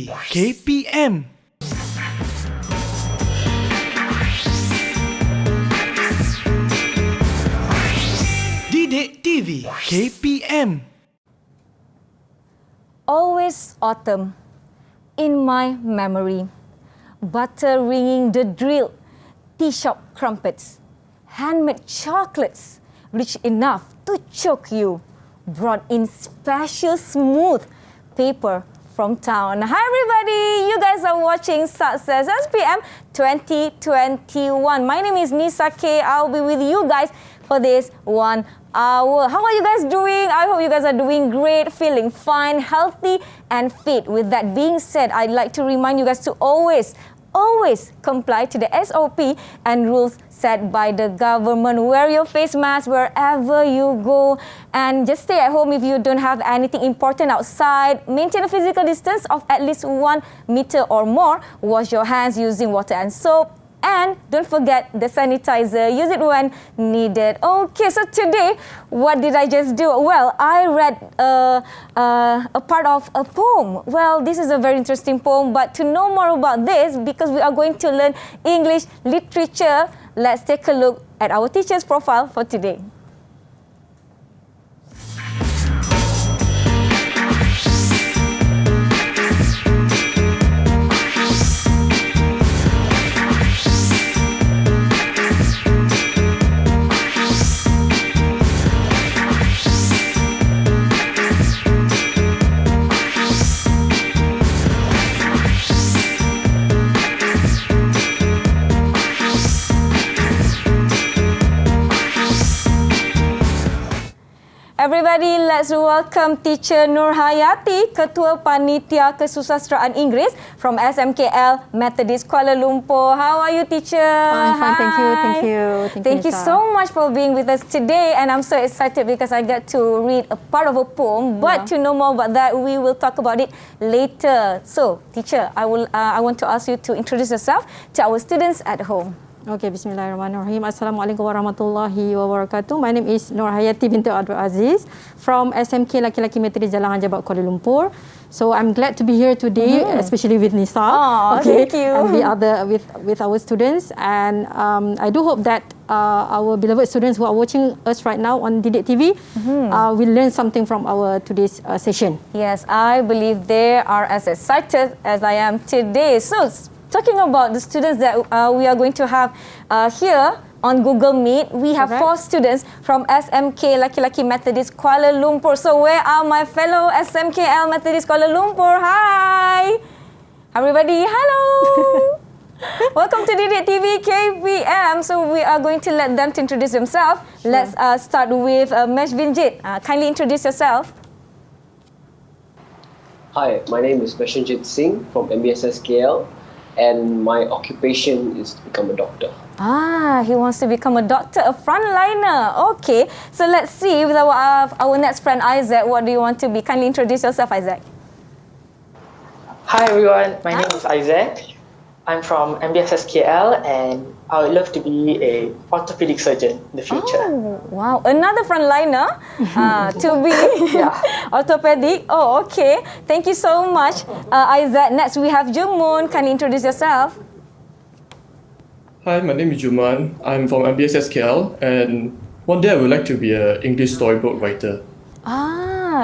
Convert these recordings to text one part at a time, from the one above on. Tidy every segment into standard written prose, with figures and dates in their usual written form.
TV KPM. Didik TV KPM. Always autumn in my memory. Butter ringing the drill, tea shop crumpets, handmade chocolates, rich enough to choke you, brought in special smooth paper from town. Hi everybody, you guys are watching Sukses SPM 2021. My name is Nisa K. I'll be with you guys for this 1 hour. How are you guys doing? I hope you guys are doing great, feeling fine, healthy and fit. With that being said, I'd like to remind you guys to always comply to the SOP and rules set by the government. Wear your face mask wherever you go and just stay at home if you don't have anything important outside. Maintain a physical distance of at least 1 meter or more. Wash your hands using water and soap. And don't forget the sanitizer. Use it when needed. Okay, so today, what did I just do? Well, I read a part of a poem. Well, this is a very interesting poem, but to know more about this, because we are going to learn English literature, let's take a look at our teacher's profile for today. Everybody, let's welcome Teacher Norhayati, Ketua Panitia Kesusasteraan Inggeris from SMKL Methodist Kuala Lumpur. How are you, teacher? I'm fine, thank you. Thank you so much for being with us today, and I'm so excited because I get to read a part of a poem. But to know more about that, we will talk about it later. So, teacher, I want to ask you to introduce yourself to our students at home. Okay, bismillahirrahmanirrahim. Assalamualaikum warahmatullahi wabarakatuh. My name is Norhayati Binti Aziz from SMK Laki-Laki Methodist Jalan Jabat Kuala Lumpur. So I'm glad to be here today, especially with Nisa. Thank you. And the other with our students. And I do hope that our beloved students who are watching us right now on Didik TV will learn something from our today's session. Yes, I believe they are as excited as I am today. So, talking about the students that we are going to have here on Google Meet, we have 4 students from SMK Laki-Laki Methodist Kuala Lumpur. So where are my fellow SMKL Methodist Kuala Lumpur? Hi! Everybody, hello! Welcome to Didik TV KPM. So we are going to let them to introduce themselves. Sure. Let's start with Binti. Kindly introduce yourself. Hi, my name is Meshanjit Singh from KPM.SPM. And my occupation is to become a doctor. He wants to become a doctor, a frontliner. Okay, so let's see with our next friend Isaac. What do you want to be? Kindly introduce yourself, Isaac. Hi everyone, my name is Aziz. I'm from membincangkan and I would love to be a orthopedic surgeon in the future. Oh, wow. Another frontliner to be orthopedic. Oh, okay. Thank you so much, Isaac. Next, we have Jumun. Can you introduce yourself? Hi, my name is Juman. I'm from KPM.SPM and one day I would like to be an English storybook writer.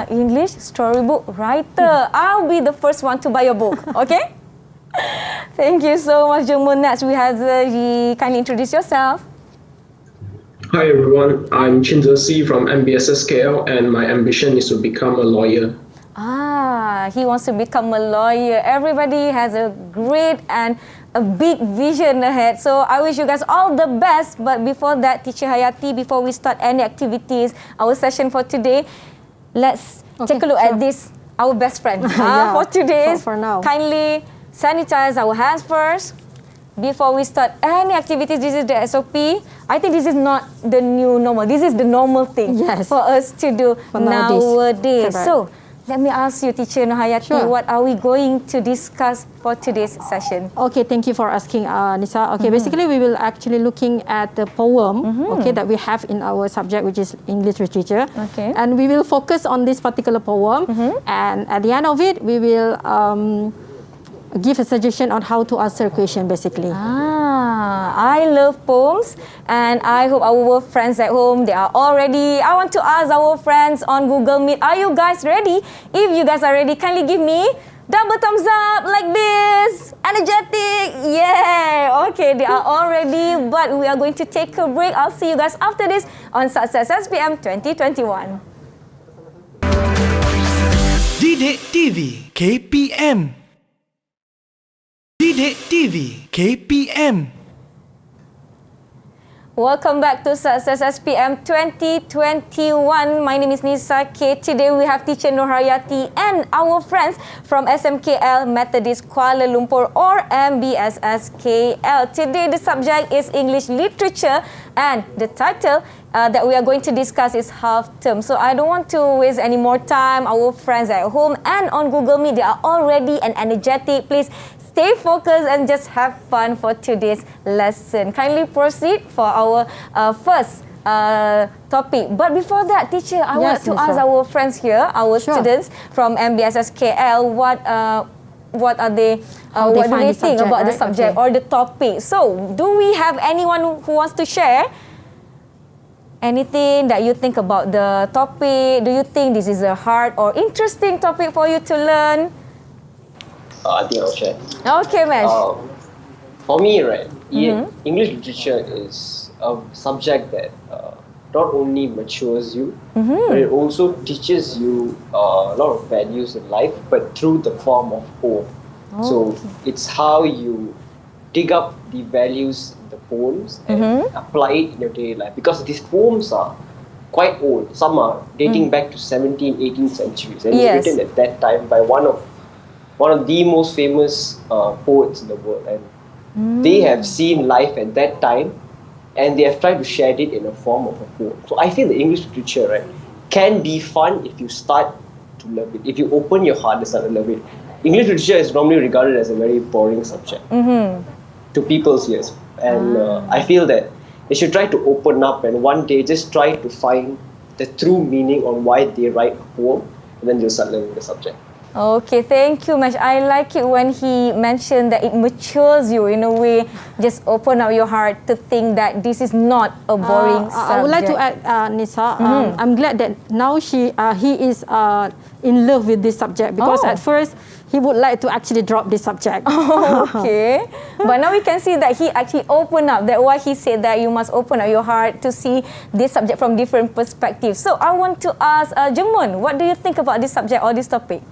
English storybook writer. I'll be the first one to buy your book, okay? Thank you so much, Jumun. Next, we have Yi. Can you introduce yourself? Hi everyone, I'm Chinzesi from KPM.SPM and my ambition is to become a lawyer. He wants to become a lawyer. Everybody has a great and a big vision ahead. So I wish you guys all the best. But before that, Teacher Hayati, before we start any activities, our session for today, let's take a look at this, our best friend for today. For now. Kindly sanitize our hands first before we start any activities. This is the SOP. I think this is not the new normal. This is the normal thing for us to do nowadays. So let me ask you, Teacher Norhayati, what are we going to discuss for today's session? Okay, thank you for asking, Nisa. Okay, basically we will actually looking at the poem that we have in our subject, which is English literature. Okay. And we will focus on this particular poem. And at the end of it, we will give a suggestion on how to answer a question basically. I love poems, and I hope our friends at home, they are all ready. I want to ask our friends on Google Meet, are you guys ready? If you guys are ready, kindly give me double thumbs up like this. Energetic. Yeah. Okay, they are all ready, but we are going to take a break. I'll see you guys after this on Sukses SPM 2021. Didik TV KPM. Didik TV KPM. Welcome back to Sukses SPM 2021. My name is Nisa K. Today we have teacher Norhayati and our friends from SMKL Methodist Kuala Lumpur or MBSSKL. Today the subject is English Literature and the title that we are going to discuss is half term. So I don't want to waste any more time. Our friends at home and on Google Meet, they are all ready and energetic. Please stay focused and just have fun for today's lesson. Kindly proceed for our first topic. But before that, teacher, I want to ask our friends here, our students from MBSSKL, what are they? What do they think about the subject or the topic? So, do we have anyone who wants to share anything that you think about the topic? Do you think this is a hard or interesting topic for you to learn? I think I'll share. Okay, Mesh. For me, right, English literature is a subject that not only matures you, but it also teaches you a lot of values in life, but through the form of poem. So it's how you dig up the values in the poems and apply it in your daily life. Because these poems are quite old. Some are dating back to 17th, 18th centuries. And it's written at that time by one of the most famous poets in the world, and they have seen life at that time, and they have tried to share it in a form of a poem. So I feel the English literature, right, can be fun if you start to love it. If you open your heart and start to love it. English literature is normally regarded as a very boring subject to people's ears, and I feel that they should try to open up and one day just try to find the true meaning on why they write a poem, and then you'll start learning the subject. Okay, thank you, Mesh. I like it when he mentioned that it matures you in a way. Just open up your heart to think that this is not a boring subject. I would like to add, Nisa, I'm glad that now he is in love with this subject, because at first he would like to actually drop this subject. Okay, but now we can see that he actually opened up. That's why he said that you must open up your heart to see this subject from different perspectives. So I want to ask Jemun, what do you think about this subject or this topic?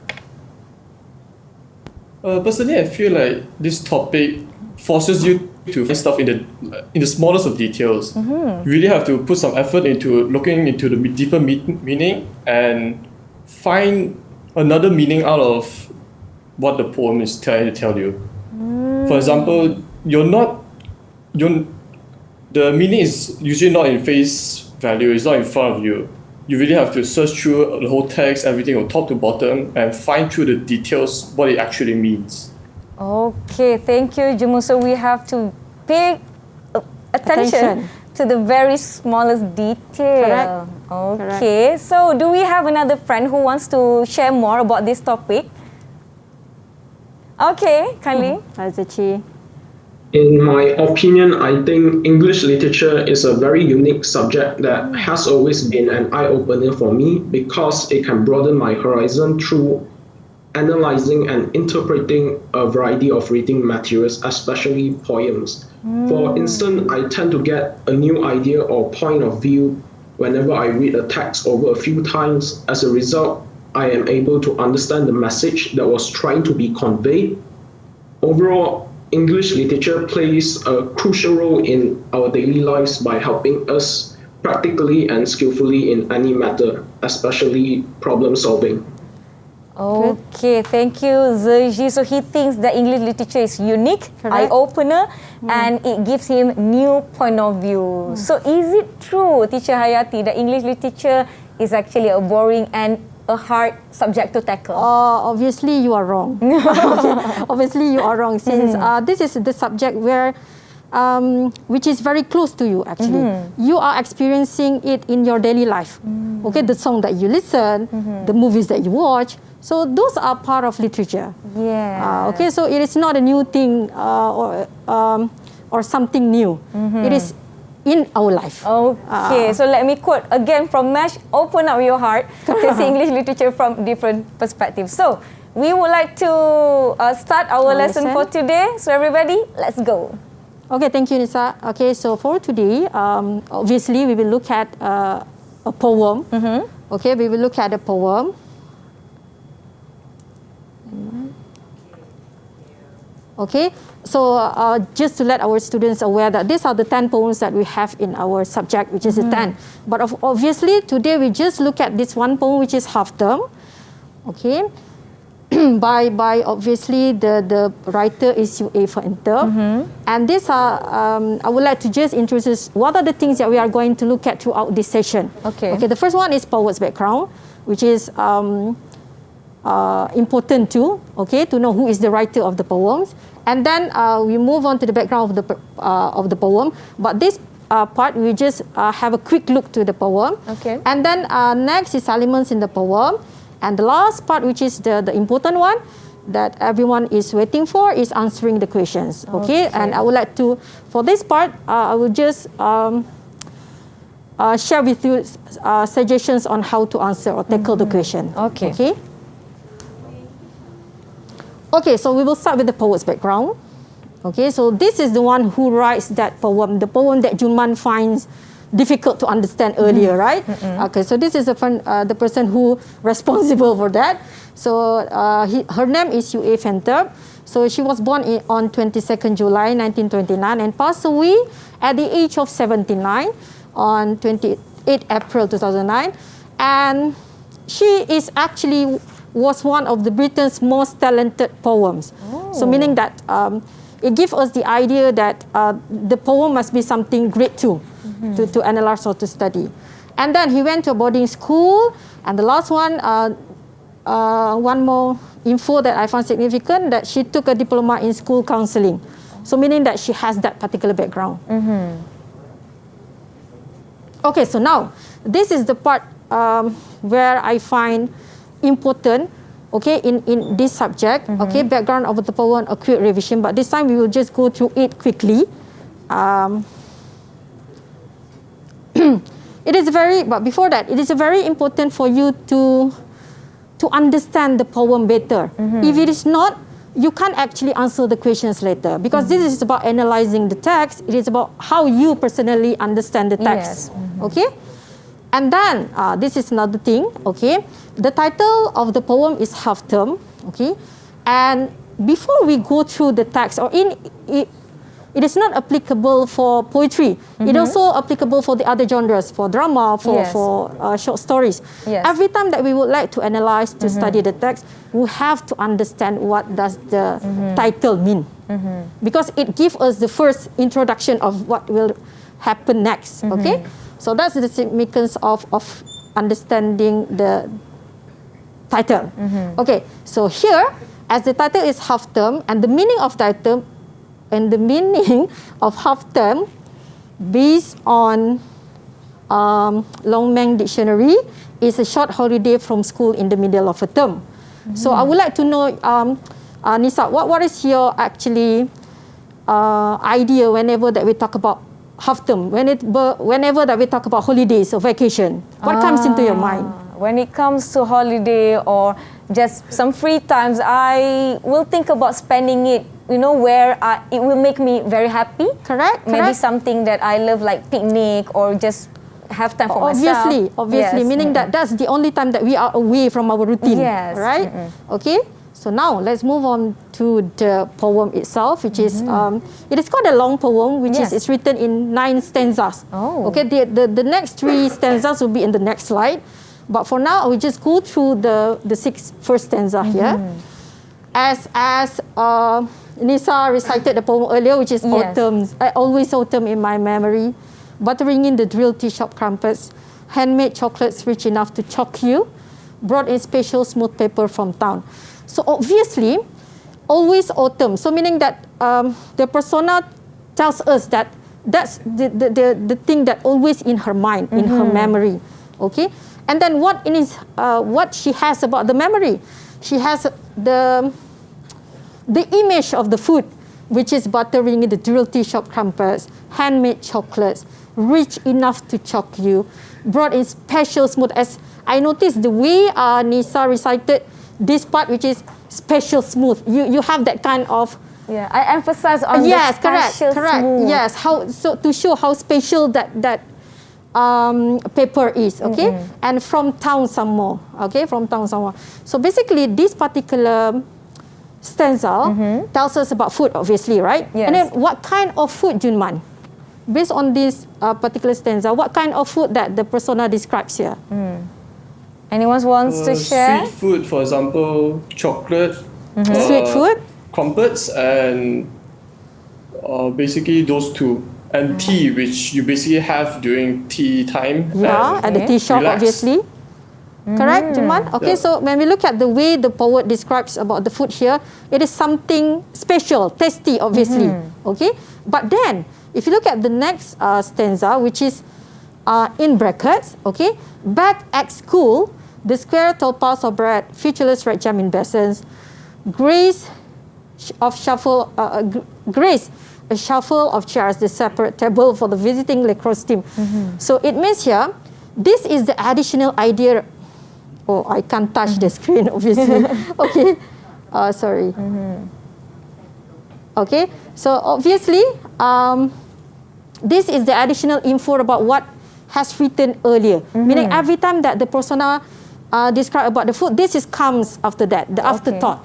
Personally, I feel like this topic forces you to find stuff in the smallest of details. You really have to put some effort into looking into the deeper meaning and find another meaning out of what the poem is trying to tell you. For example, the meaning is usually not in face value, it's not in front of you. You really have to search through the whole text, everything from top to bottom, and find through the details what it actually means. Okay, thank you, Jumu. So we have to pay attention to the very smallest detail. Correct. Okay, so do we have another friend who wants to share more about this topic? Okay, kindly. Aziz. In my opinion, I think English literature is a very unique subject that has always been an eye-opener for me, because it can broaden my horizon through analyzing and interpreting a variety of reading materials, especially poems. For instance, I tend to get a new idea or point of view whenever I read a text over a few times. As a result, I am able to understand the message that was trying to be conveyed. Overall, English literature plays a crucial role in our daily lives by helping us practically and skillfully in any matter, especially problem solving. Okay, thank you, Zerji. So he thinks that English literature is unique, eye-opener, and it gives him new point of view. So is it true, Teacher Hayati, that English literature is actually a boring and a hard subject to tackle? Obviously, you are wrong. Obviously, you are wrong, since this is the subject where, which is very close to you, actually. You are experiencing it in your daily life. Okay, the song that you listen, the movies that you watch, So those are part of literature. Yeah. Okay, so it is not a new thing or something new. It is in our life. Okay, so let me quote again from Mesh, open up your heart to see English literature from different perspectives. So, we would like to start our lesson for today. So everybody, let's go. Okay, thank you, Nisa. Okay, so for today, obviously we will look at a poem. Okay, we will look at a poem. Okay, so just to let our students aware that these are the 10 poems that we have in our subject, which is the 10. But obviously, today we just look at this one poem, which is half term. Okay, by obviously the writer is UA for Inter. And these are, I would like to just introduce what are the things that we are going to look at throughout this session. Okay. Okay, the first one is poet's background, which is important too, okay, to know who is the writer of the poems. And then we move on to the background of the poem. But this part, we just have a quick look to the poem. Okay. And then next is elements in the poem. And the last part, which is the important one that everyone is waiting for, is answering the questions. Okay. And I would like to, for this part, I will just share with you suggestions on how to answer or tackle the question. Okay. Okay. Okay, so we will start with the poet's background. Okay, so this is the one who writes that poem, the poem that Junman finds difficult to understand earlier, right? Okay, so this is the person who responsible for that. So her name is UA Fenter. So she was born on 22nd July 1929 and passed away at the age of 79 on 28 April 2009. And she is actually was one of the Britain's most talented poems. So meaning that it gives us the idea that the poem must be something great too, to analyze or to study. And then he went to a boarding school. And the last one, one more info that I found significant, that she took a diploma in school counseling. So meaning that she has that particular background. Okay, so now this is the part where I find important, okay, in this subject, okay, background of the poem, a quick revision, but this time we will just go through it quickly. It is but before that, it is very important for you to understand the poem better. If it is not, you can't actually answer the questions later, because this is about analyzing the text. It is about how you personally understand the text. Okay. And then, this is another thing, okay. The title of the poem is Half Term, okay. And before we go through the text, or it is not applicable for poetry. It also applicable for the other genres, for drama, for short stories. Every time that we would like to analyze, to study the text, we have to understand what does the title mean. Because it gives us the first introduction of what will happen next, okay. So that's the significance of understanding the title. Okay, so here, as the title is half term, and the meaning of title and the meaning of half term, based on Longman Dictionary, is a short holiday from school in the middle of a term. So I would like to know, Nisa, what is your actually idea whenever that we talk about half term, whenever that we talk about holidays or vacation, what comes into your mind? When it comes to holiday or just some free times, I will think about spending it, where it will make me very happy. Correct. Maybe something that I love, like picnic, or just have time for myself. Obviously, meaning that that's the only time that we are away from our routine. Yes. Right? Okay. So now let's move on to the poem itself, which is it is called a long poem, which is it's written in 9 stanzas. Okay, the next 3 stanzas will be in the next slide, but for now I will just go through the 6 first stanza here. As Nisa recited the poem earlier, which is autumn. Always autumn in my memory, buttering in the drilled tea shop crumpets, handmade chocolates rich enough to choke you, brought in special smooth paper from town. So obviously, always autumn. So meaning that the persona tells us that that's the thing that always in her mind, in her memory. Okay, and then what she has about the memory. she has the image of the food, which is buttering the drill tea shop crumpets, handmade chocolates, rich enough to choke you, brought in special smooth. As I noticed the way Nisa recited this part, which is special smooth. You have that kind of. Yeah, I emphasize on Yes, the special correct. smooth. Yes, to show how special that paper is, okay? And from town some more, okay? From town some more. So basically, this particular stanza tells us about food, obviously, right? Yes. And then what kind of food, Junman? Based on this particular stanza, what kind of food that the persona describes here? Anyone wants to share? Sweet food, for example, chocolate. Sweet food? Crumpets and basically those two. And tea, which you basically have during tea time. Yeah, and at the tea shop, relax. obviously. Correct, Juman? Okay, Yeah. so when we look at the way the poet describes about the food here, it is something special, tasty, obviously. Okay, but then if you look at the next stanza, which is in brackets, okay, back at school, the square tall piles of bread, featureless red jam in basins, grace a shuffle of chairs, the separate table for the visiting lacrosse team. So it means here, this is the additional idea. Oh, I can't touch the screen, obviously. Okay, sorry. Okay, so obviously, this is the additional info about what has written earlier. Meaning every time that the persona describe about the food, this comes after that, the afterthought.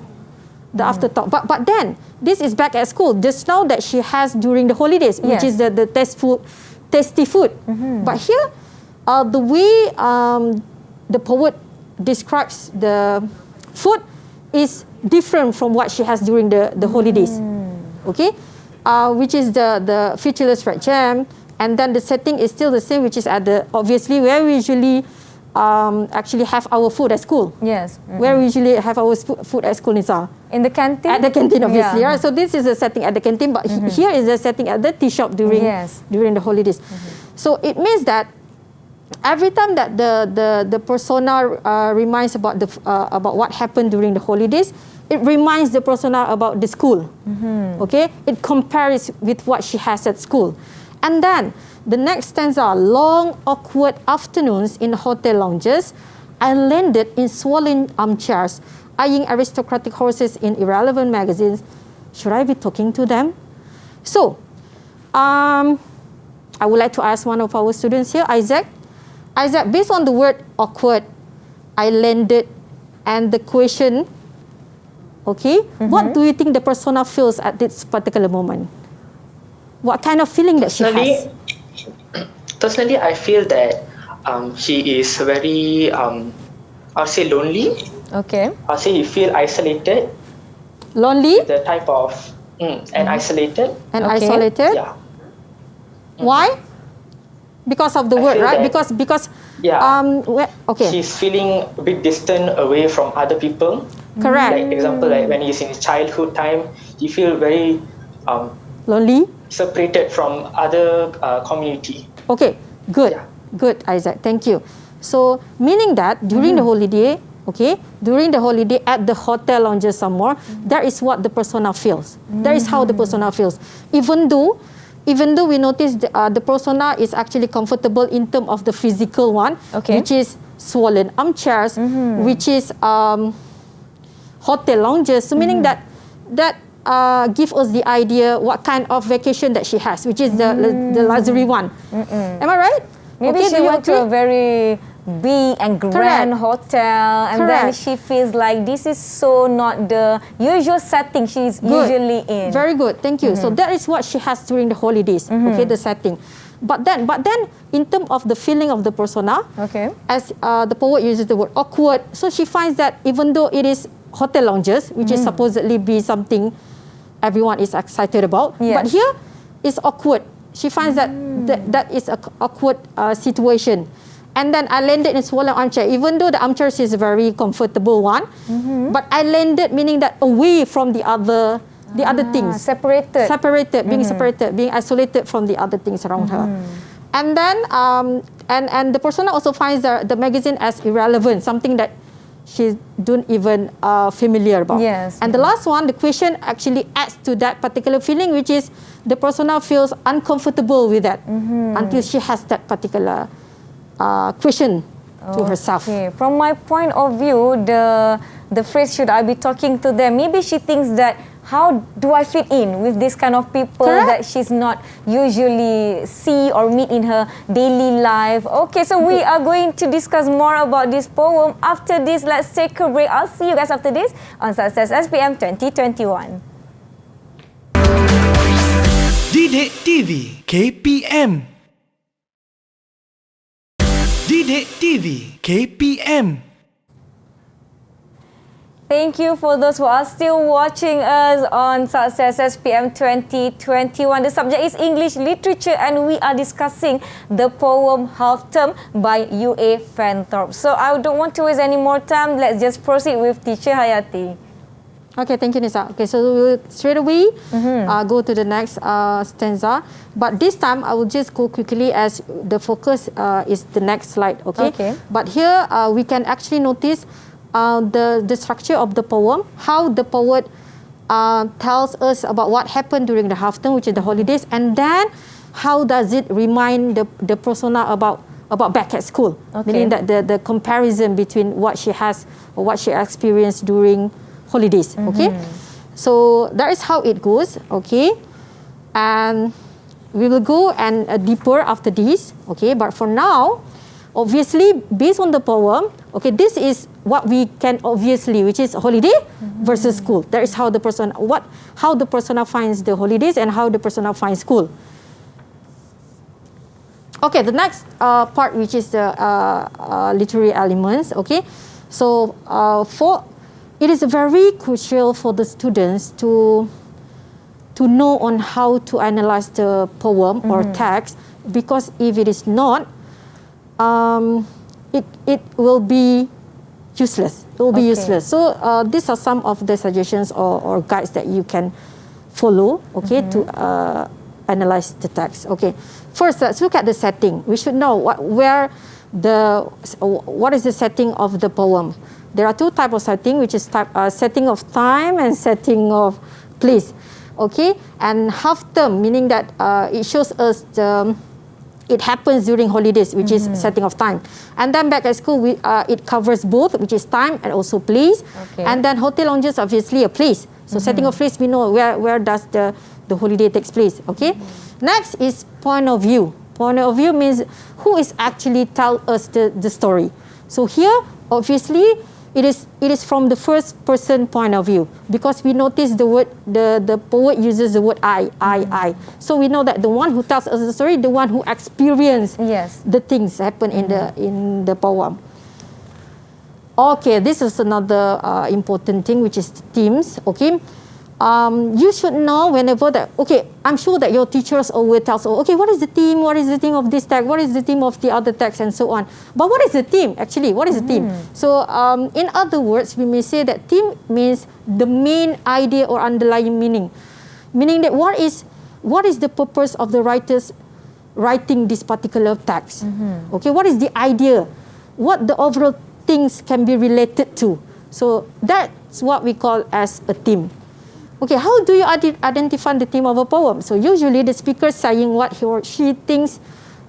The afterthought. But then, this is back at school. The snow that she has during the holidays, which is the tasty food. But here, the way the poet describes the food is different from what she has during the holidays. Okay? Which is the featureless red jam. And then the setting is still the same, which is at the, obviously, where we usually actually have our food at school. Yes. Where we usually have our food at school, Nisa? In the canteen? At the canteen, obviously. Yeah. Right? So this is the setting at the canteen, but here is the setting at the tea shop during the holidays. So it means that every time that the persona reminds about about what happened during the holidays, it reminds the persona about the school. Okay, it compares with what she has at school, and then the next stanza: long awkward afternoons in hotel lounges, I landed in swollen armchairs, eyeing aristocratic horses in irrelevant magazines. Should I be talking to them? So, I would like to ask one of our students here, Isaac. Isaac, based on the word awkward, I landed, and the question, okay, what do you think the persona feels at this particular moment? What kind of feeling that she has? Personally, I feel that she is very, I'll say lonely. Okay. I'll say you feel isolated. Lonely? The type of, and isolated. And Okay. isolated? Yeah. Why? Because of the I word, feel right? that- Because Yeah. okay, She's feeling a bit distant away from other people. correct. Like example, like when he's in his childhood time, you feel very Lonely? separated from other community. Okay, good. Yeah. Good, Isaac. Thank you. So, meaning that during the holiday, okay, during the holiday at the hotel lounges somewhere, that is what the persona feels. That is how the persona feels. Even though we notice the persona is actually comfortable in terms of the physical one, Okay. which is swollen armchairs, which is hotel lounges. So, meaning that give us the idea what kind of vacation that she has, which is the luxury one. Am I right? Maybe she do you went to a agree? very big and grand Correct. hotel, and then Correct. she feels like this is so not the usual setting she's Good. usually in. Very good, thank you. So that is what she has during the holidays. Okay, the setting. But then, in terms of the feeling of the persona, Okay. as the poet uses the word awkward, so she finds that even though it is hotel lounges, which is supposedly be something everyone is excited about, but Yes. here it's awkward. She finds that is a awkward situation. And then I landed in swollen armchair, even though the armchair is a very comfortable one, but I landed meaning that away from the other things. Separated. Being separated, being isolated from the other things around her. And then, and the persona also finds the magazine as irrelevant, something that she don't even familiar about. Yes. And the last one, the question actually adds to that particular feeling, which is the persona feels uncomfortable with that until she has that particular question to herself. Okay. From my point of view, the phrase "should I be talking to them?" Maybe she thinks that, how do I fit in with this kind of people that she's not usually see or meet in her daily life? Okay, so we are going to discuss more about this poem. After this, let's take a break. I'll see you guys after this on Sukses SPM 2021. Didik TV KPM. Didik TV KPM. Thank you for those who are still watching us on Sukses SPM 2021. The subject is English Literature and we are discussing the poem Half Term by U.A. Fanthorpe. So I don't want to waste any more time. Let's just proceed with Teacher Hayati. Okay, thank you, Nisa. Okay, so we'll straight away go to the next stanza. But this time, I will just go quickly as the focus is the next slide, okay? But here, we can actually notice the structure of the poem, how the poet tells us about what happened during the half term, which is the holidays, and then how does it remind the persona about back at school, meaning that the comparison between what she has or what she experienced during holidays, okay? So that is how it goes, okay? And we will go and deeper after this, okay? But for now, obviously, based on the poem, okay, this is what we can obviously, which is holiday versus school. That is how the persona finds the holidays and how the persona finds school. Okay, the next part, which is the literary elements, okay. So it is very crucial for the students to know on how to analyze the poem or text, because if it is not, it will be useless. It will be useless. So these are some of the suggestions or guides that you can follow, okay, to analyze the text. Okay, first let's look at the setting. We should know what is the setting of the poem. There are two types of setting, which is setting of time and setting of place. Okay, and half term, meaning that it shows us it happens during holidays, which is setting of time. And then back at school, it covers both, which is time and also place. Okay. And then hotel lounges, obviously a place. So setting of place, we know where does the holiday takes place. Okay. Next is point of view. Point of view means who is actually tell us the story. So here, obviously, it is from the first person point of view, because we notice the word, the poet uses the word I. So we know that the one who tells us the story, the one who experienced the things happen in the poem. Okay, this is another important thing, which is themes. Okay, you should know whenever that. Okay, I'm sure that your teachers always tell, okay, what is the theme? What is the theme of this text? What is the theme of the other text, and so on. But what is the theme actually? What is the theme? So, in other words, we may say that theme means the main idea or underlying meaning, meaning that what is the purpose of the writers writing this particular text? Okay, what is the idea? What the overall things can be related to? So that's what we call as a theme. Okay, how do you identify the theme of a poem? So usually the speaker is saying what he or she thinks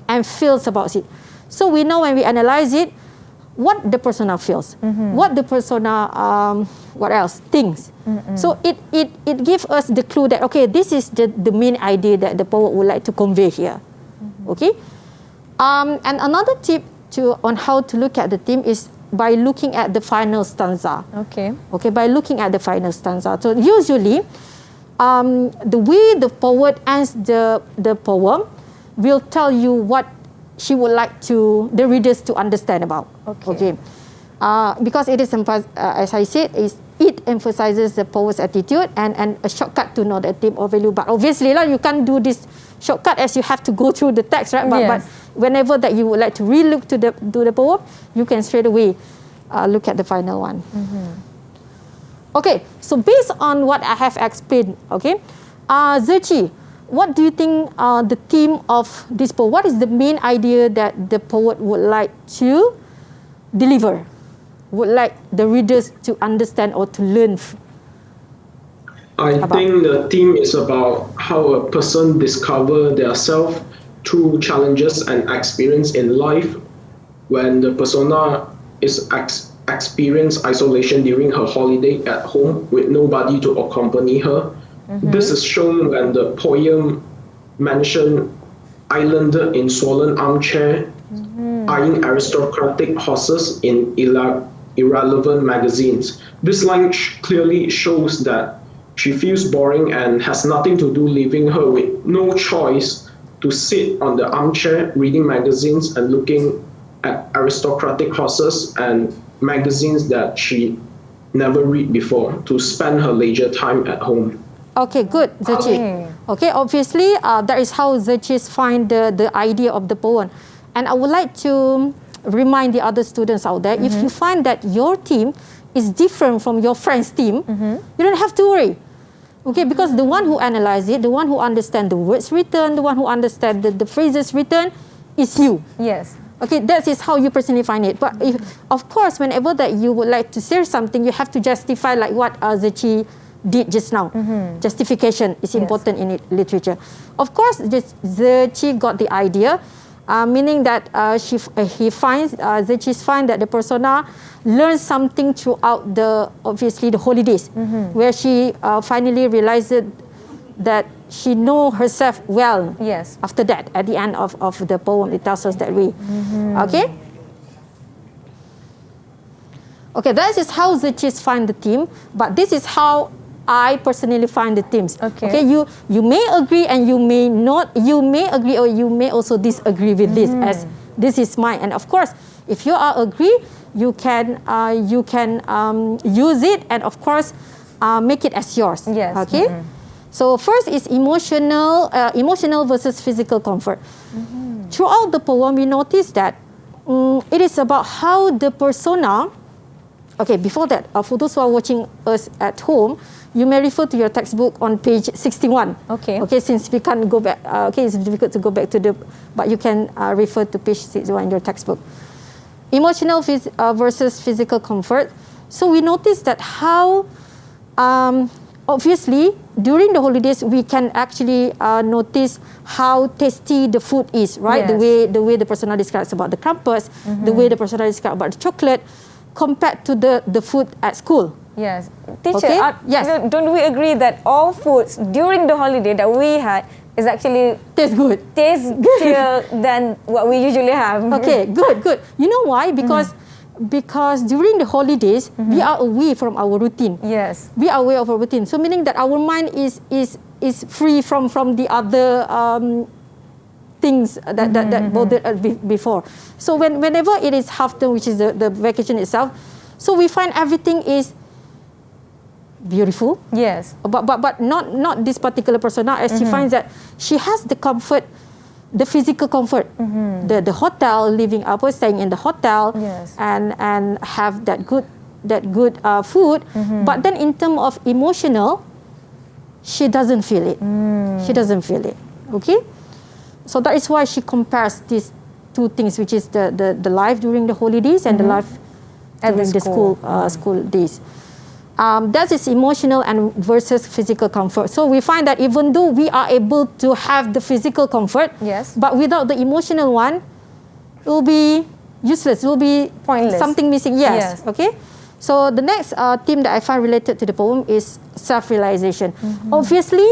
and feels about it. So we know when we analyze it, what the persona feels, what the persona, what else, thinks. So it gives us the clue that, okay, this is the main idea that the poet would like to convey here. Okay? And another tip on how to look at the theme is by looking at the final stanza. Okay, by looking at the final stanza. So usually, the way the poet ends the poem will tell you what she would like the readers to understand about. Okay. Because it is, as I said, it emphasizes the poet's attitude and a shortcut to know the theme or value. But obviously, you can't do this shortcut as you have to go through the text, right? But whenever that you would like to re-look to the poem, you can straight away look at the final one. Okay, so based on what I have explained, okay, Zerchi, what do you think the theme of this poem? What is the main idea that the poet would like to deliver? would like the readers to understand or to learn? I think the theme is about how a person discover their self through challenges and experience in life. When the persona is experience isolation during her holiday at home with nobody to accompany her. This is shown when the poem mentioned islander in swollen armchair, eyeing aristocratic horses in irrelevant magazines. This line clearly shows that she feels boring and has nothing to do, leaving her with no choice to sit on the armchair reading magazines and looking at aristocratic horses and magazines that she never read before, to spend her leisure time at home. Okay, good, Zechi. Okay, obviously, that is how Zechis find the idea of the poem. And I would like to remind the other students out there, if you find that your team is different from your friend's team, you don't have to worry. Okay, because the one who analyze it, the one who understand the words written, the one who understand the phrases written is you. Yes. Okay, that is how you personally find it. But if, of course, whenever that you would like to share something, you have to justify like what Zechi did just now. Justification is important in literature. Of course, Zechi got the idea, meaning that Zechi finds that the persona learns something throughout the holidays, where she finally realizes that she know herself well. Yes. After that, at the end of the poem, it tells us that way. Okay? Okay, that is how Zechi find the theme, but this is how I personally find the themes. Okay. You may agree and you may not. You may agree or you may also disagree with this, as this is mine. And of course, if you are agree, you can use it and of course make it as yours. Yes. Okay. So first is emotional versus physical comfort. Throughout the poem, we notice that it is about how the persona. Okay, before that, for those who are watching us at home, you may refer to your textbook on page 61. Okay. Okay, since we can't go back, it's difficult to go back to but you can refer to page 61 in your textbook. Emotional versus physical comfort. So we notice that how, obviously, during the holidays, we can actually notice how tasty the food is, right? Yes. The way the persona describes about the crumpets, the way the persona describes about the chocolate, compared to the food at school. Yes. Teacher, Okay? Yes. don't we agree that all foods during the holiday that we had is actually Tastes good. tastier than what we usually have? Okay, good. You know why? Because during the holidays, we are away from our routine. Yes. We are away of our routine. So meaning that our mind is free from the other things that bothered us before. So whenever it is half term, which is the vacation itself, so we find everything is beautiful. Yes. But not this particular persona, as she finds that she has the comfort, the physical comfort, the hotel, staying in the hotel, Yes. and have that good food. But then in terms of emotional, she doesn't feel it. She doesn't feel it. Okay, so that is why she compares these two things, which is the life during the holidays and the life At during the school. school days. That is emotional and versus physical comfort. So we find that even though we are able to have the physical comfort, Yes. but without the emotional one, it will be useless. It will be Pointless. something missing. Yes. Yes. Okay. So the next theme that I find related to the poem is self-realization. Obviously,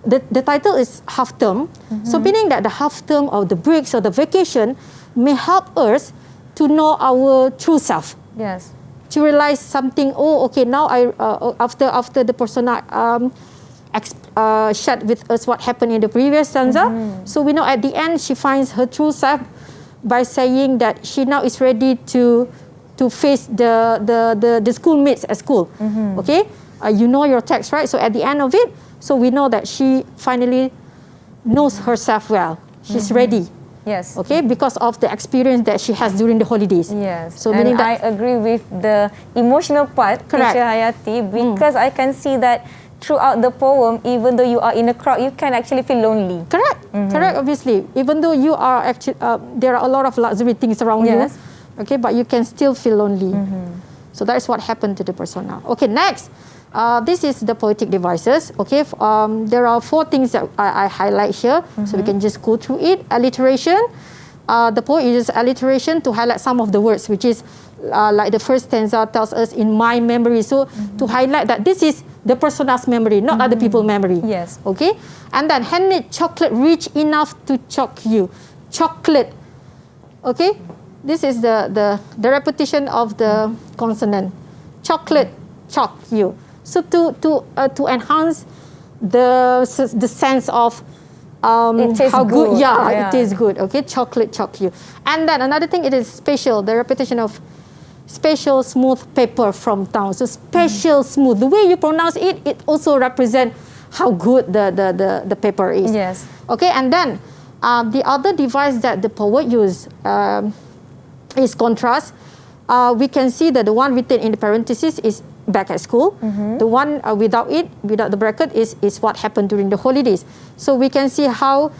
the title is half term. So meaning that the half term or the breaks or the vacation may help us to know our true self. Yes. To realize something. Oh, okay. Now after the persona shared with us what happened in the previous stanza. So we know at the end she finds her true self by saying that she now is ready to face the schoolmates at school. Okay, you know your text, right? So at the end of it, so we know that she finally knows herself well. She's ready. Yes. Okay, because of the experience that she has during the holidays. Yes. So and meaning I that agree with the emotional part, Correct. Teacher Hayati, because I can see that throughout the poem, even though you are in a crowd, you can actually feel lonely. correct, obviously. Even though you are actually, there are a lot of luxury things around Yes. you, okay, but you can still feel lonely. So that is what happened to the persona. Okay, next. This is the poetic devices. Okay, there are 4 things that I highlight here. So we can just go through it. Alliteration. The poet uses alliteration to highlight some of the words, which is like the first stanza tells us in my memory. So to highlight that this is the persona's memory, not other people's memory. Yes. Okay. And then handmade chocolate rich enough to choke you. Chocolate. Okay. This is the repetition of the consonant. Chocolate, choke you. So to enhance the sense of it tastes how good. good. Yeah, it tastes good. Okay, chocolate choke you. And then another thing, it is spatial. The repetition of special smooth paper from town. So special smooth. The way you pronounce it, it also represents how good the paper is. Yes. Okay, and then the other device that the poet used is contrast. We can see that the one written in the parenthesis is back at school. The one without the bracket, is what happened during the holidays. So we can see how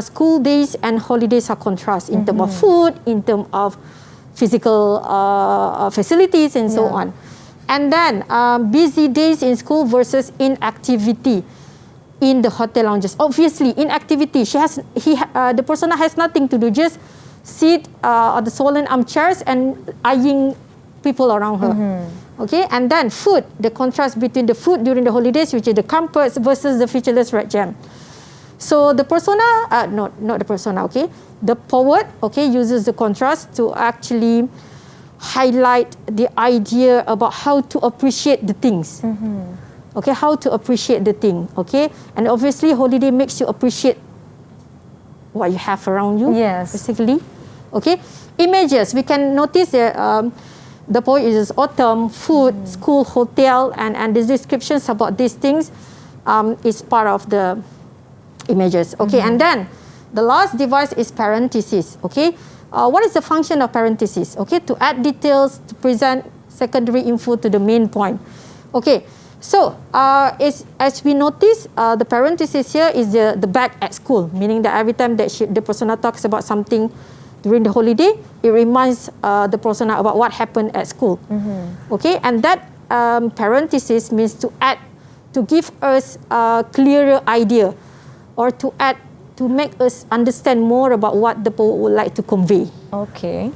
school days and holidays are contrast in terms of food, in terms of physical facilities, and so on. And then busy days in school versus inactivity in the hotel lounges. Obviously, inactivity. The persona has nothing to do, just sit on the swollen armchairs and eyeing people around her. Okay, and then food, the contrast between the food during the holidays, which is the crumpets, versus the featureless red jam. So the persona, not the persona, okay, the poet, okay, uses the contrast to actually highlight the idea about how to appreciate the things. Okay, how to appreciate the thing, okay, and obviously holiday makes you appreciate what you have around you. Yes. Basically, okay. Images, we can notice that the poet uses autumn, food, school, hotel, and the descriptions about these things is part of the images. Okay, and then the last device is parenthesis. Okay, what is the function of parenthesis? Okay, to add details, to present secondary info to the main point. Okay, so as we notice, the parenthesis here is the back at school, meaning that every time that the persona talks about something during the holiday, it reminds the persona about what happened at school. Okay, and that parenthesis means to add, to give us a clearer idea, or to add, to make us understand more about what the poet would like to convey. Okay.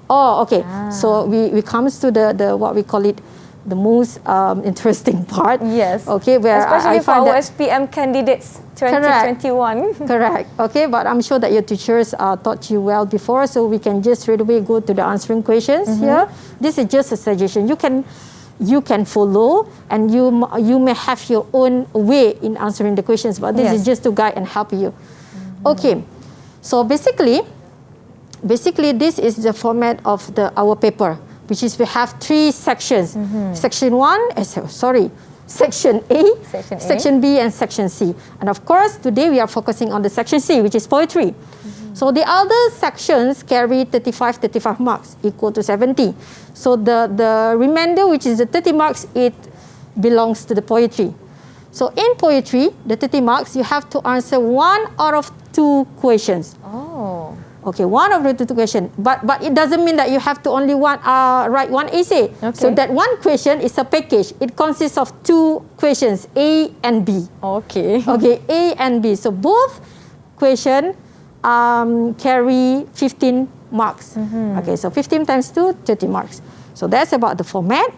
Oh, okay. So we comes to the what we call it, the most interesting part. Yes. Okay, where especially I find for our that SPM candidates 2021. Correct. Okay, but I'm sure that your teachers taught you well before, so we can just straight away go to the answering questions here. This is just a suggestion. You can follow, and you may have your own way in answering the questions, but this is just to guide and help you. Okay, so basically this is the format of our paper, which is we have 3 sections. Section A, Section B, and Section C. And of course, today we are focusing on the Section C, which is poetry. So the other sections carry 35 marks, equal to 70. So the remainder, which is the 30 marks, it belongs to the poetry. So in poetry, the 30 marks, you have to answer 1 out of 2 questions. Oh. Okay, 1 of the 2 questions. But it doesn't mean that you have to only write 1 essay. Okay. So that 1 question is a package. It consists of 2 questions, A and B. Okay. Okay, A and B. So both questions carry 15 marks. Okay, so 15 times 2, 30 marks. So that's about the format.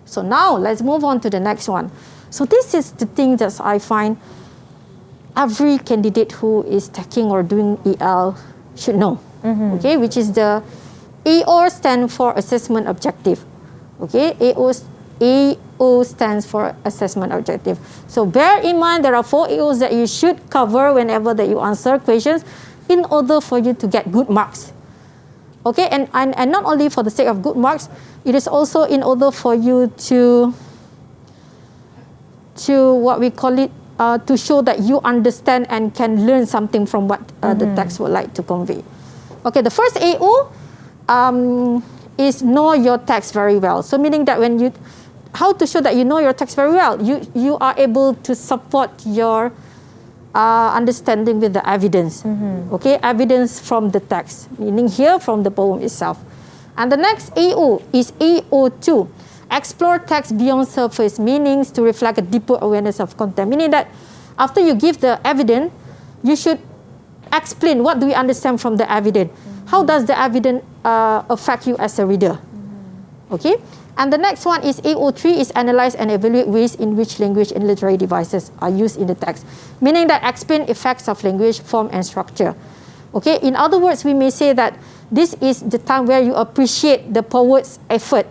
So now let's move on to the next one. So this is the thing that I find every candidate who is taking or doing EL should know. Okay, which is the AO stand for assessment objective. Okay, AO stands for assessment objective. So bear in mind there are 4 AOs that you should cover whenever that you answer questions in order for you to get good marks. Okay, and not only for the sake of good marks, it is also in order for you to what we call it, to show that you understand and can learn something from what the text would like to convey. Okay, the first AO is know your text very well. So meaning that how to show that you know your text very well, you are able to support your understanding with the evidence. Okay, evidence from the text, meaning here from the poem itself. And the next AO is AO2. Explore text beyond surface meanings to reflect a deeper awareness of content. Meaning that after you give the evidence, you should explain what do we understand from the evidence. How does the evidence affect you as a reader? Okay. And the next one is AO3 is analyze and evaluate ways in which language and literary devices are used in the text. Meaning that explain effects of language, form and structure. Okay. In other words, we may say that this is the time where you appreciate the poet's effort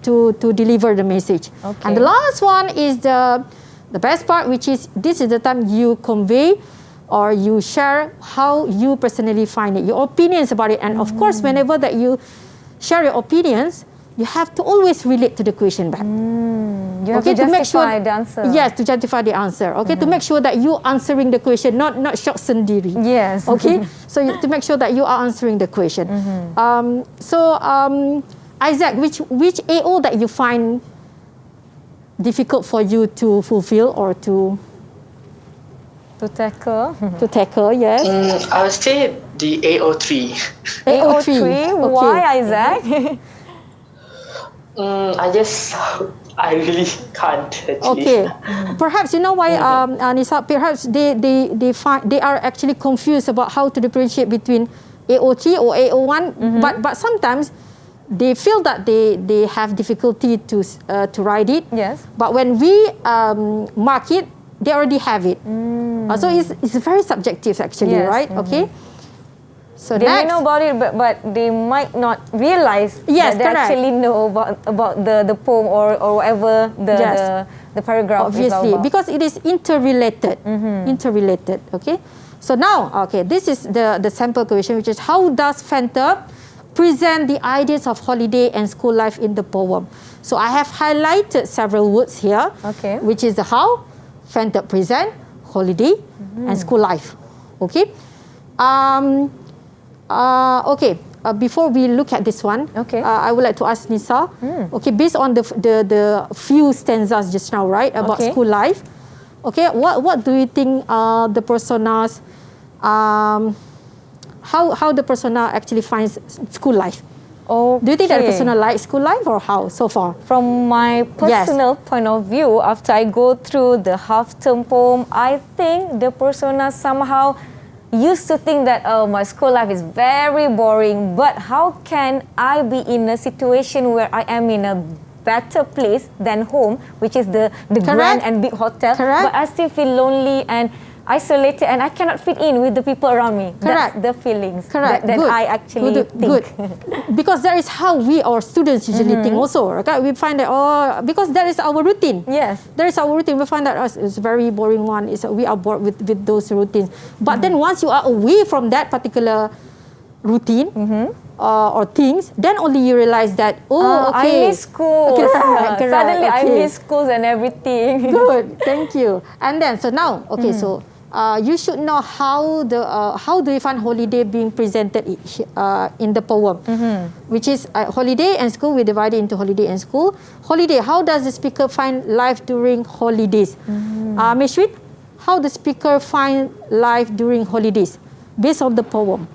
to deliver the message. Okay. And the last one is the best part, which is this is the time you convey or you share how you personally find it, your opinions about it. And of course, whenever that you share your opinions, you have to always relate to the question back. You have to justify the answer. Yes, to justify the answer. Okay, to make sure that you answering the question, not syok sendiri. Yes. Okay, so to make sure that you are answering the question. Isaac, which AO that you find difficult for you to fulfill or to tackle? To tackle, yes. I would say the AO3. AO3. Why, Isaac? I really can't actually. Okay, perhaps you know why, Nisa. Perhaps they are actually confused about how to differentiate between AO3 or AO1. But sometimes they feel that they have difficulty to write it. Yes. But when we mark it, they already have it. So it's very subjective actually, Yes. right? Okay. So They may next, know about it, but they might not realize Yes, that they correct. actually know about the poem or whatever the paragraph is all obviously, about. because it is interrelated. Interrelated, okay? So now, okay, this is the sample question, which is how does Fanta present the ideas of holiday and school life in the poem? So I have highlighted several words here, Okay. which is the how Fanta present holiday and school life, okay? Before we look at this one, Okay. I would like to ask Nisa. Okay, based on the few stanzas just now, right, about Okay. school life. Okay, what do you think the personas, how the persona actually finds school life? Okay. Do you think that the persona likes school life or how so far? From my personal point of view, after I go through the half-term poem, I think the persona somehow used to think that, oh, my school life is very boring, but how can I be in a situation where I am in a better place than home, which is the grand and big hotel, Correct. but I still feel lonely and isolated and I cannot fit in with the people around me. Correct. That's the feelings Correct. that Good. I actually Good. think. Because that is how we, our students, usually think also. Okay? We find that, because that is our routine. Yes. That is our routine. We find that it's a very boring one. We are bored with those routines. But then once you are away from that particular routine or things, then only you realize that, okay. I miss school. Correct, Suddenly I okay. miss schools and everything. Good, thank you. And then, so now, okay, so you should know how do you find holiday being presented in the poem, which is holiday and school. We divide it into holiday and school. Holiday, how does the speaker find life during holidays? Meshwit, how the speaker find life during holidays based on the poem?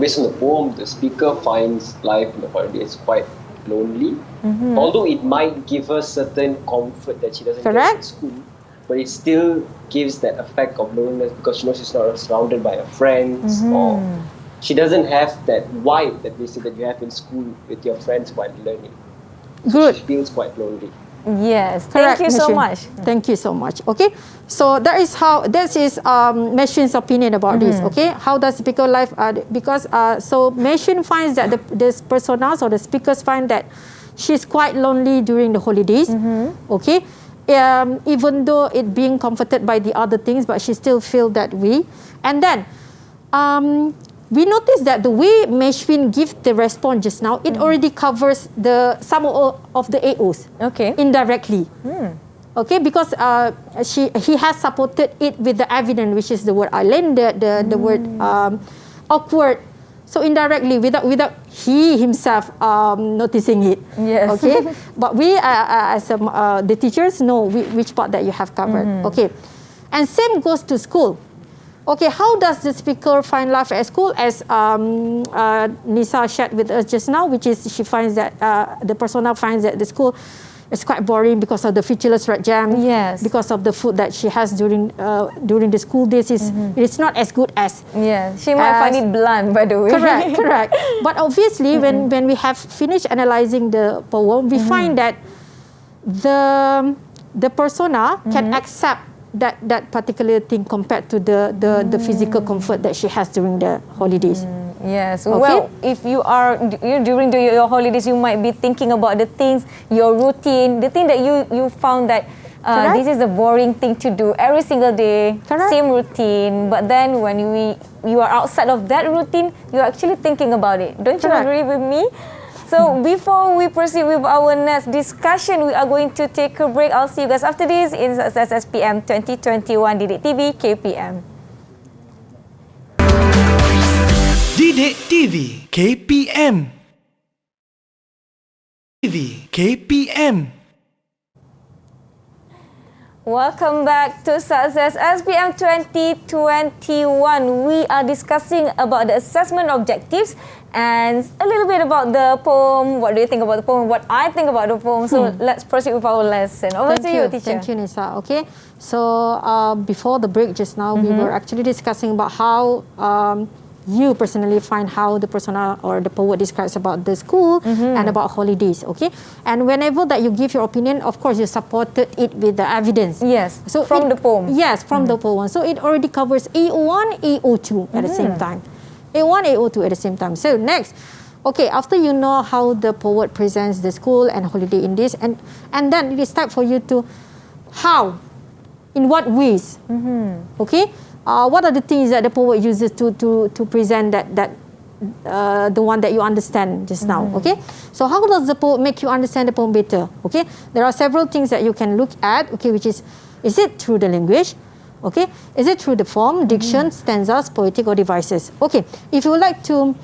Based on the poem, the speaker finds life in the holidays quite lonely. Although it might give her certain comfort that she doesn't get in Correct. school, but it still gives that effect of loneliness because she knows she's not surrounded by her friends, or she doesn't have that vibe that they say that you have in school with your friends while learning. Good. She feels quite lonely. Yes, Correct, thank you so Meshwin. much. Thank you so much. Okay, so that is Meshwin's opinion about this. Okay, how does speaker life? So Meshwin finds that the personas or the speakers find that she's quite lonely during the holidays. Okay, even though it being comforted by the other things, but she still feel that way. And then we noticed that the way Meshwin gives the response just now, it already covers some of the AOs. Okay. Indirectly. Okay, because he has supported it with the evidence, which is the word islanded, the word awkward. So indirectly, without he himself noticing it. Yes. Okay, but we as the teachers know which part that you have covered. Okay, And same goes to school. Okay, how does the speaker find life at school? As Nisa shared with us just now, which is she finds that the persona finds that the school is quite boring because of the featureless red jam. Yes. Because of the food that she has during the school days, it's not as good as. Yeah, she might find it bland, by the way. Correct. But obviously, when we have finished analysing the poem, we find that the persona can accept that particular thing compared to the physical comfort that she has during the holidays. Yes. Okay. Well, if you are during your holidays, you might be thinking about the things, your routine, the thing that you found that this is a boring thing to do every single day, same routine. But then when you are outside of that routine, you're actually thinking about it. Don't you agree with me? So before we proceed with our next discussion, we are going to take a break. I'll see you guys after this in Sukses SPM 2021 Didik TV KPM. Didik TV KPM. KPM. Welcome back to Sukses SPM 2021. We are discussing about the assessment objectives and a little bit about the poem. What do you think about the poem? What I think about the poem. So let's proceed with our lesson. Over to you, teacher. Thank you, Nisa. Okay, so before the break just now, we were actually discussing about how you personally find how the persona or the poet describes about the school and about holidays. Okay, and whenever that you give your opinion, of course you supported it with the evidence. Yes, so from the poem. Yes, from the poem. So it already covers A01, A02 at the same time. A1, A02 at the same time. So next, okay, after you know how the poet presents the school and holiday in this, and then it is time for you to how, in what ways, okay. What are the things that the poet uses to present that the one that you understand just now? Okay, so how does the poet make you understand the poem better? Okay, there are several things that you can look at. Okay, which is it through the language? Okay, is it through the form, diction, stanzas, poetic or devices? Okay, if you would like to,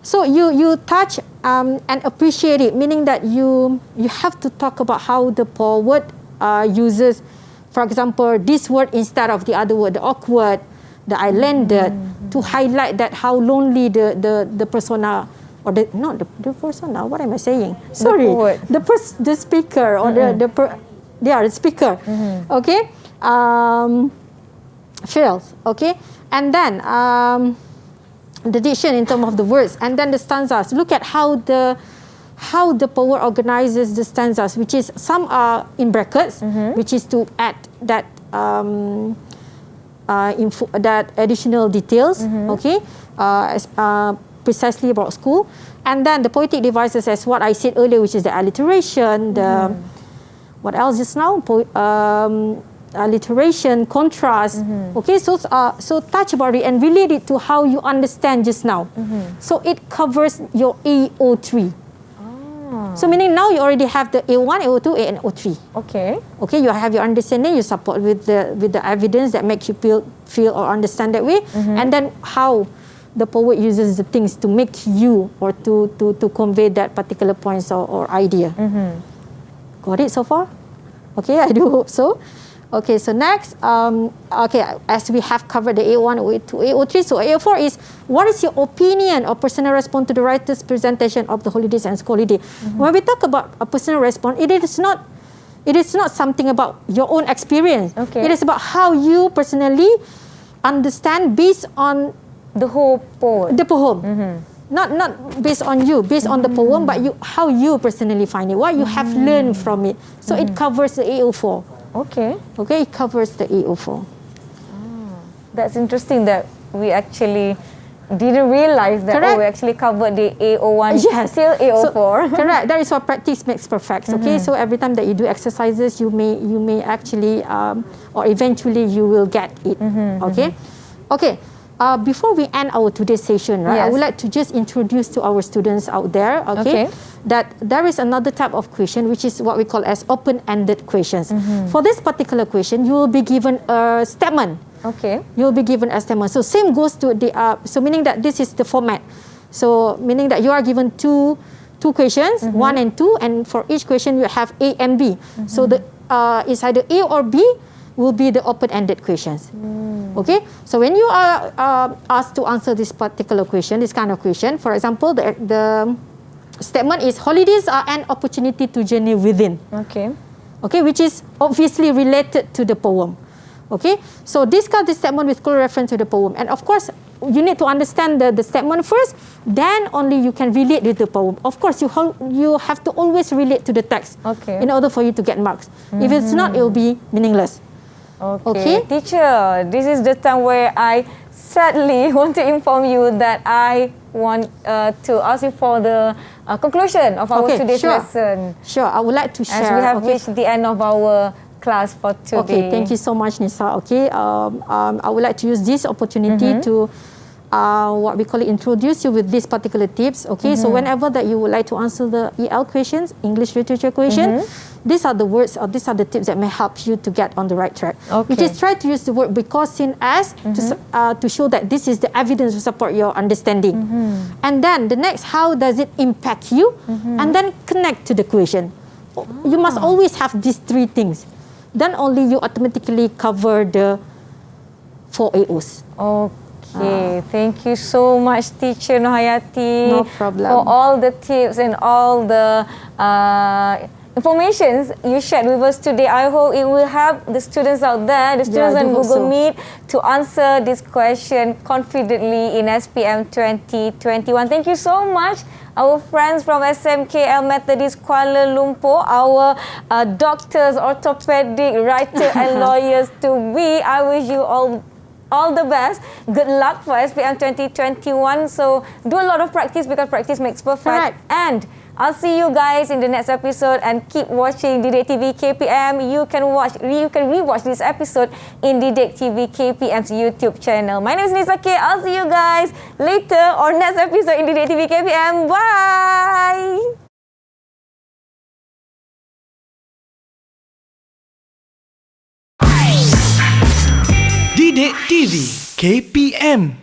so you touch and appreciate it, meaning that you have to talk about how the poet uses. For example, this word instead of the other word, the awkward, the islanded, to highlight that how lonely the persona or the persona. What am I saying? Sorry, the speaker or the speaker. Okay, feels. Okay, and then the diction in terms of the words, and then the stanzas. Look at how the poet organizes the stanzas, which is some are in brackets, which is to add that that additional details, okay, precisely about school, and then the poetic devices, as what I said earlier, which is the alliteration, the what else just now, alliteration, contrast, okay, so touch about it and relate it to how you understand just now, so it covers your AO3. So meaning now you already have the A1, A02, A and O3. Okay. Okay, you have your understanding, you support with the evidence that makes you feel or understand that way, and then how the poet uses the things to make you or to convey that particular points or idea. Got it so far? Okay, I do hope so. Okay, so next, okay, as we have covered the A1, A2, A03, so A4 is, what is your opinion or personal response to the writer's presentation of the holidays and school holiday? When we talk about a personal response, it is not something about your own experience. Okay. It is about how you personally understand based on the whole poem. The poem. Not based on you, based on the poem, but how you personally find it, what you have learned from it. So it covers the AO4. Okay. Okay, it covers the AO4. That's interesting that we actually didn't realize that we actually covered the AO1 till AO4. So, correct. That is what practice makes perfect. Okay, so every time that you do exercises, you may actually or eventually you will get it. Okay, okay. Before we end our today's session, right, I would like to just introduce to our students out there, okay, that there is another type of question which is what we call as open-ended questions. For this particular question, you will be given a statement. Okay. You will be given a statement. So same goes to the so meaning that this is the format. So meaning that you are given two questions, 1 and 2, and for each question you have A and B. So the it's either A or B. will be the open-ended questions. Okay, so when you are asked to answer this particular question, this kind of question, for example, the statement is holidays are an opportunity to journey within. Okay, which is obviously related to the poem. Okay, so discuss this statement with clear reference to the poem. And of course, you need to understand the statement first, then only you can relate with the poem. Of course, you have to always relate to the text in order for you to get marks. If it's not, it will be meaningless. Okay. Teacher, this is the time where I sadly want to inform you that I want to ask you for the conclusion of our today's lesson. Sure, I would like to share. As we have reached the end of our class for today. Okay, thank you so much, Nisa. Okay, I would like to use this opportunity to what we call it, introduce you with these particular tips. Okay, so whenever that you would like to answer the EL questions, English literature question, these are the words or these are the tips that may help you to get on the right track. Which is try to use the word because seen as to show that this is the evidence to support your understanding. And then the next, how does it impact you? And then connect to the question. You must always have these three things. Then only you automatically cover the 4 AOs. Okay, thank you so much, Teacher Norhayati. No problem. For all the tips and all the informations you shared with us today. I hope it will help the students out there, the students on Google Meet, to answer this question confidently in SPM 2021. Thank you so much, our friends from SMKL Methodist Kuala Lumpur, our doctors, orthopedic, writer and lawyers to be. I wish you all the best. Good luck for SPM 2021. So do a lot of practice because practice makes perfect. And I'll see you guys in the next episode and keep watching Didik TV KPM. You can rewatch this episode in Didik TV KPM's YouTube channel. My name is Nisa K. I'll see you guys later or next episode in Didik TV KPM. Bye! Didik TV KPM